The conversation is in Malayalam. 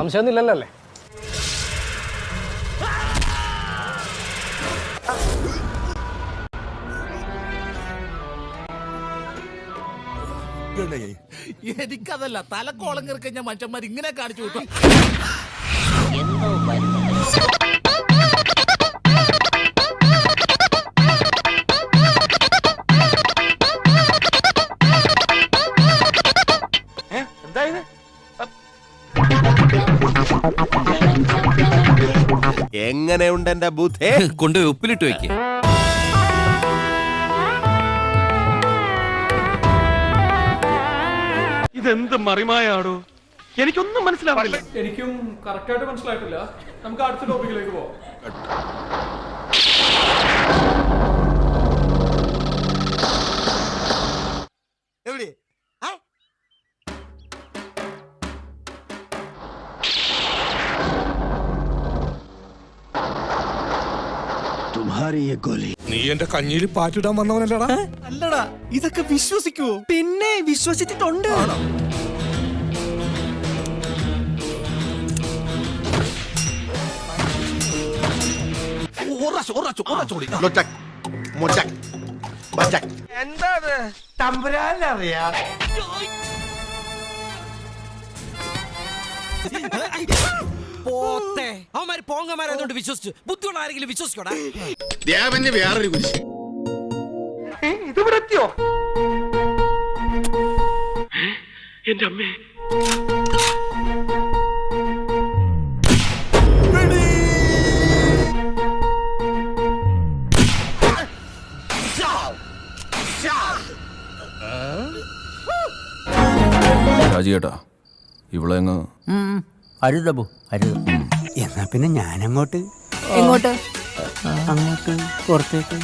സംശയമൊന്നുമില്ലല്ലോ അല്ലേ? എനിക്കതല്ല, തലക്കോളം കയറി കഴിഞ്ഞാൽ മനുഷ്യന്മാർ ഇങ്ങനെ കാണിച്ചു വിട്ടു. എങ്ങനെയുണ്ട് എന്റെ ബുദ്ധേ? കൊണ്ടുപോയി ഉപ്പിലിട്ട് വെക്ക്. ഇതെന്ത് മറിമായാടോ, എനിക്കൊന്നും മനസ്സിലാവില്ല. എനിക്കും കറക്റ്റായിട്ട് മനസ്സിലായിട്ടില്ല. നമുക്ക് അടുത്ത ടോപ്പിക്കിലേക്ക് പോവാം. എവിടെ? നീ എന്റെ കഞ്ഞിയിൽ പാറ്റിടാൻ വന്നവനല്ലടാ. അല്ലടാ, ഇതൊക്കെ വിശ്വസിക്കുവോ? പിന്നെ വിശ്വസിച്ചിട്ടുണ്ട്. എന്താ തമ്പുരാനറിയാ? പോത്തെ അവന്മാര് പോങ്ങന്മാരായതുകൊണ്ട് വിശ്വസിച്ചു. ബുദ്ധിയുള്ള ആരെങ്കിലും വിശ്വസിക്കോടാ. ദേവന്റെ വേറൊരു കുരിശ്. ഇതിവിടെ എത്തിയോ? എന്റെ അമ്മേ, രാജിയേട്ടാ, ഇവളെങ്ങ് അരുതബു അരുത്. എന്നാ പിന്നെ ഞാനങ്ങോട്ട് എങ്ങോട്ട്? അങ്ങോട്ട് പുറത്തേക്ക്.